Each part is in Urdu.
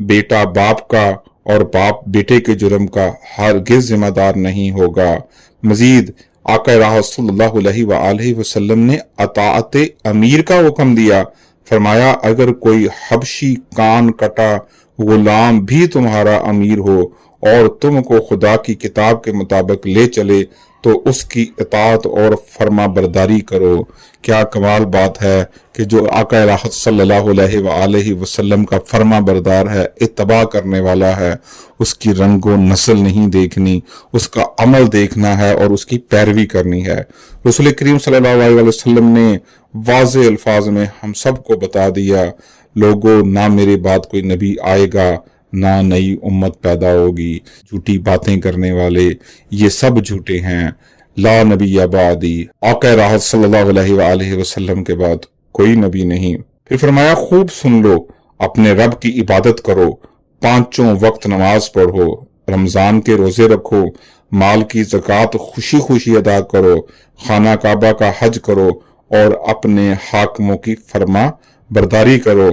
بیٹا باپ کا اور باپ بیٹے کے جرم کا ہرگز ذمہ دار نہیں ہوگا۔ مزید آقا راہ صلی اللہ علیہ وآلہ وسلم نے اطاعت امیر کا حکم دیا۔ فرمایا اگر کوئی حبشی کان کٹا غلام بھی تمہارا امیر ہو اور تم کو خدا کی کتاب کے مطابق لے چلے تو اس کی اطاعت اور فرما برداری کرو۔ کیا کمال بات ہے کہ جو آقا راحت صلی اللہ علیہ وآلہ وسلم کا فرما بردار ہے، اتباع کرنے والا ہے، اس کی رنگ و نسل نہیں دیکھنی، اس کا عمل دیکھنا ہے اور اس کی پیروی کرنی ہے۔ رسول کریم صلی اللہ علیہ وسلم نے واضح الفاظ میں ہم سب کو بتا دیا، لوگوں نہ میرے بعد کوئی نبی آئے گا نہ نئی امت پیدا ہوگی۔ جھوٹی باتیں کرنے والے یہ سب جھوٹے ہیں۔ لا نبی بعدی، آقا راحت صلی اللہ علیہ وآلہ وسلم کے بعد کوئی نبی نہیں۔ پھر فرمایا خوب سن لو، اپنے رب کی عبادت کرو، پانچوں وقت نماز پڑھو، رمضان کے روزے رکھو، مال کی زکوٰۃ خوشی خوشی ادا کرو، خانہ کعبہ کا حج کرو اور اپنے حاکموں کی فرما برداری کرو۔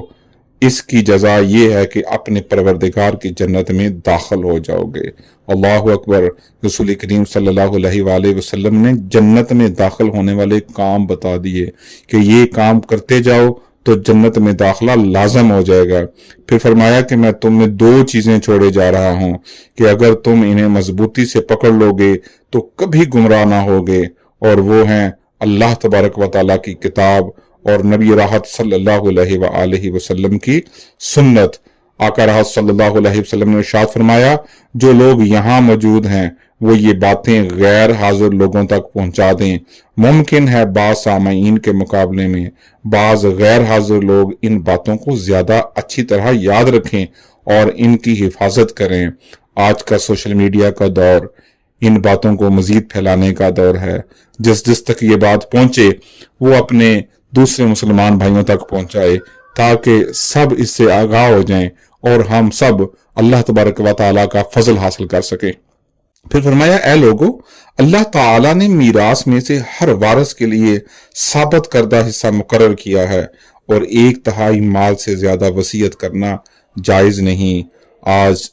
اس کی جزا یہ ہے کہ اپنے پروردگار کی جنت میں داخل ہو جاؤ گے۔ اللہ اکبر۔ رسول کریم صلی اللہ علیہ وآلہ وسلم نے جنت میں داخل ہونے والے کام بتا دیے کہ یہ کام کرتے جاؤ تو جنت میں داخلہ لازم ہو جائے گا۔ پھر فرمایا کہ میں تم میں دو چیزیں چھوڑے جا رہا ہوں کہ اگر تم انہیں مضبوطی سے پکڑ لو گے تو کبھی گمراہ نہ ہوگے، اور وہ ہیں اللہ تبارک و تعالیٰ کی کتاب اور نبی راحت صلی اللہ علیہ وآلہ وسلم کی سنت۔ آقا راحت صلی اللہ علیہ وسلم نے ارشاد فرمایا جو لوگ یہاں موجود ہیں وہ یہ باتیں غیر حاضر لوگوں تک پہنچا دیں۔ ممکن ہے بعض سامعین کے مقابلے میں بعض غیر حاضر لوگ ان باتوں کو زیادہ اچھی طرح یاد رکھیں اور ان کی حفاظت کریں۔ آج کا سوشل میڈیا کا دور ان باتوں کو مزید پھیلانے کا دور ہے۔ جس تک یہ بات پہنچے وہ اپنے دوسرے مسلمان بھائیوں تک پہنچائے تاکہ سب اس سے آگاہ ہو جائیں اور ہم سب اللہ تبارک و تعالیٰ کا فضل حاصل کر سکیں۔ پھر فرمایا اے لوگو، اللہ تعالیٰ نے میراث میں سے ہر وارث کے لیے ثابت کردہ حصہ مقرر کیا ہے اور 1/3 مال سے زیادہ وصیت کرنا جائز نہیں۔ آج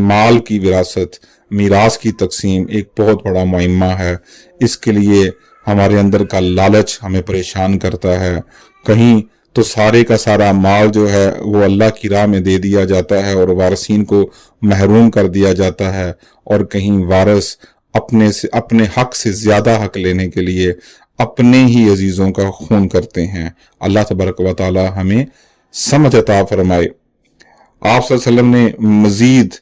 مال کی وراثت، میراث کی تقسیم ایک بہت بڑا معمہ ہے۔ اس کے لیے ہمارے اندر کا لالچ ہمیں پریشان کرتا ہے۔ کہیں تو سارے کا سارا مال جو ہے وہ اللہ کی راہ میں دے دیا جاتا ہے اور وارثین کو محروم کر دیا جاتا ہے، اور کہیں وارث اپنے حق سے زیادہ حق لینے کے لیے اپنے ہی عزیزوں کا خون کرتے ہیں۔ اللہ تبارک و تعالی ہمیں سمجھ عطا فرمائے۔ آپ صلی اللہ علیہ وسلم نے مزید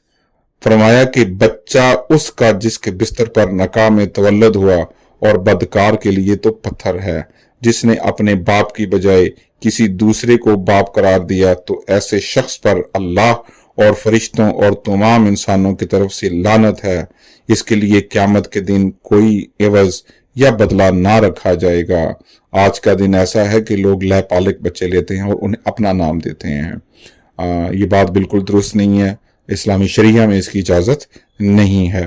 فرمایا کہ بچہ اس کا جس کے بستر پر نکاح میں تولد ہوا، اور بدکار کے لیے تو پتھر ہے۔ جس نے اپنے باپ کی بجائے کسی دوسرے کو باپ قرار دیا تو ایسے شخص پر اللہ اور فرشتوں اور تمام انسانوں کی طرف سے لعنت ہے۔ اس کے لیے قیامت کے دن کوئی عوض یا بدلہ نہ رکھا جائے گا۔ آج کا دن ایسا ہے کہ لوگ لے پالک بچے لیتے ہیں اور انہیں اپنا نام دیتے ہیں۔ یہ بات بالکل درست نہیں ہے۔ اسلامی شریعہ میں اس کی اجازت نہیں ہے۔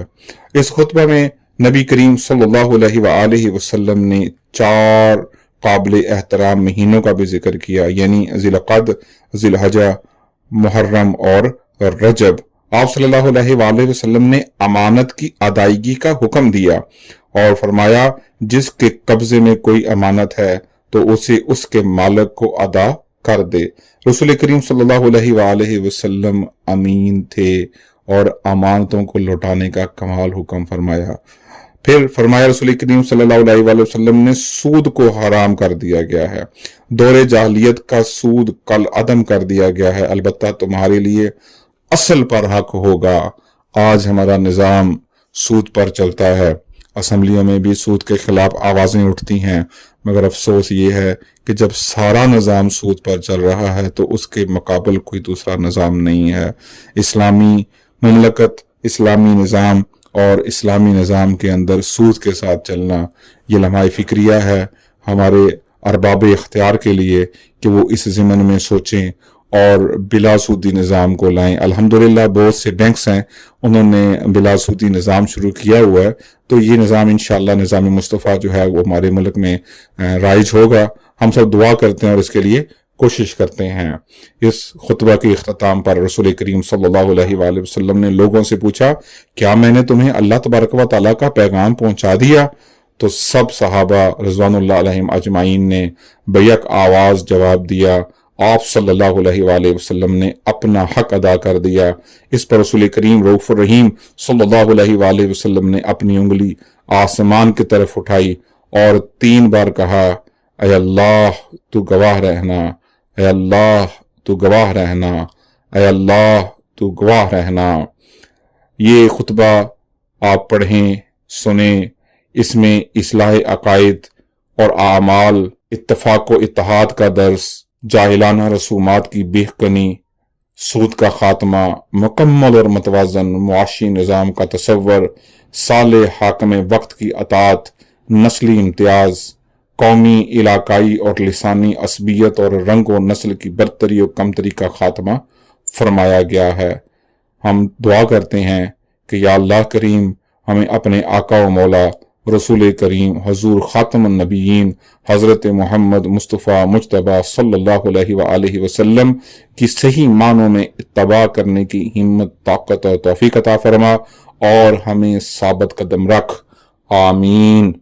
اس خطبہ میں نبی کریم صلی اللہ علیہ وآلہ وسلم نے 4 قابل احترام مہینوں کا بھی ذکر کیا، یعنی ذی القعدہ، ذی الحجہ، محرم اور رجب۔ آپ صلی اللہ علیہ وآلہ وسلم نے امانت کی ادائیگی کا حکم دیا اور فرمایا جس کے قبضے میں کوئی امانت ہے تو اسے اس کے مالک کو ادا کر دے۔ رسول کریم صلی اللہ علیہ وآلہ وسلم امین تھے اور امانتوں کو لوٹانے کا کمال حکم فرمایا۔ پھر فرمایا رسول کریم صلی اللہ علیہ وآلہ وسلم نے سود کو حرام کر دیا گیا ہے۔ دور جاہلیت کا سود کل عدم کر دیا گیا ہے، البتہ تمہارے لیے اصل پر حق ہوگا۔ آج ہمارا نظام سود پر چلتا ہے، اسمبلیوں میں بھی سود کے خلاف آوازیں اٹھتی ہیں، مگر افسوس یہ ہے کہ جب سارا نظام سود پر چل رہا ہے تو اس کے مقابل کوئی دوسرا نظام نہیں ہے۔ اسلامی مملکت، اسلامی نظام اور اسلامی نظام کے اندر سود کے ساتھ چلنا یہ لمحہ فکریہ ہے ہمارے ارباب اختیار کے لیے کہ وہ اس ضمن میں سوچیں اور بلا سودی نظام کو لائیں۔ الحمدللہ بہت سے بینکس ہیں، انہوں نے بلا سودی نظام شروع کیا ہوا ہے، تو یہ نظام انشاءاللہ نظام مصطفیٰ جو ہے وہ ہمارے ملک میں رائج ہوگا۔ ہم سب دعا کرتے ہیں اور اس کے لیے کوشش کرتے ہیں۔ اس خطبہ کے اختتام پر رسول کریم صلی اللہ علیہ وآلہ وسلم نے لوگوں سے پوچھا، کیا میں نے تمہیں اللہ تبارک و تعالیٰ کا پیغام پہنچا دیا؟ تو سب صحابہ رضوان اللہ علیہم اجمعین نے بیک آواز جواب دیا۔ آپ صلی اللہ علیہ وآلہ وسلم نے اپنا حق ادا کر دیا۔ اس پر رسول کریم رؤوف الرحیم صلی اللہ علیہ وآلہ وسلم نے اپنی انگلی آسمان کی طرف اٹھائی اور 3 بار کہا، اے اللہ تو گواہ رہنا، اے اللہ تو گواہ رہنا، اے اللہ تو گواہ رہنا۔ یہ خطبہ آپ پڑھیں، سنیں، اس میں اصلاح عقائد اور اعمال، اتفاق و اتحاد کا درس، جاہلانہ رسومات کی بہکنی، سود کا خاتمہ، مکمل اور متوازن معاشی نظام کا تصور، صالح حاکم وقت کی اطاعت، نسلی امتیاز، قومی، علاقائی اور لسانی عصبیت اور رنگ و نسل کی برتری و کمتری کا خاتمہ فرمایا گیا ہے۔ ہم دعا کرتے ہیں کہ یا اللہ کریم ہمیں اپنے آقا و مولا رسول کریم حضور خاتم النبیین حضرت محمد مصطفیٰ مجتبیٰ صلی اللہ علیہ وآلہ وسلم کی صحیح معنوں میں اتباع کرنے کی ہمت، طاقت اور توفیق عطا فرما اور ہمیں ثابت قدم رکھ، آمین۔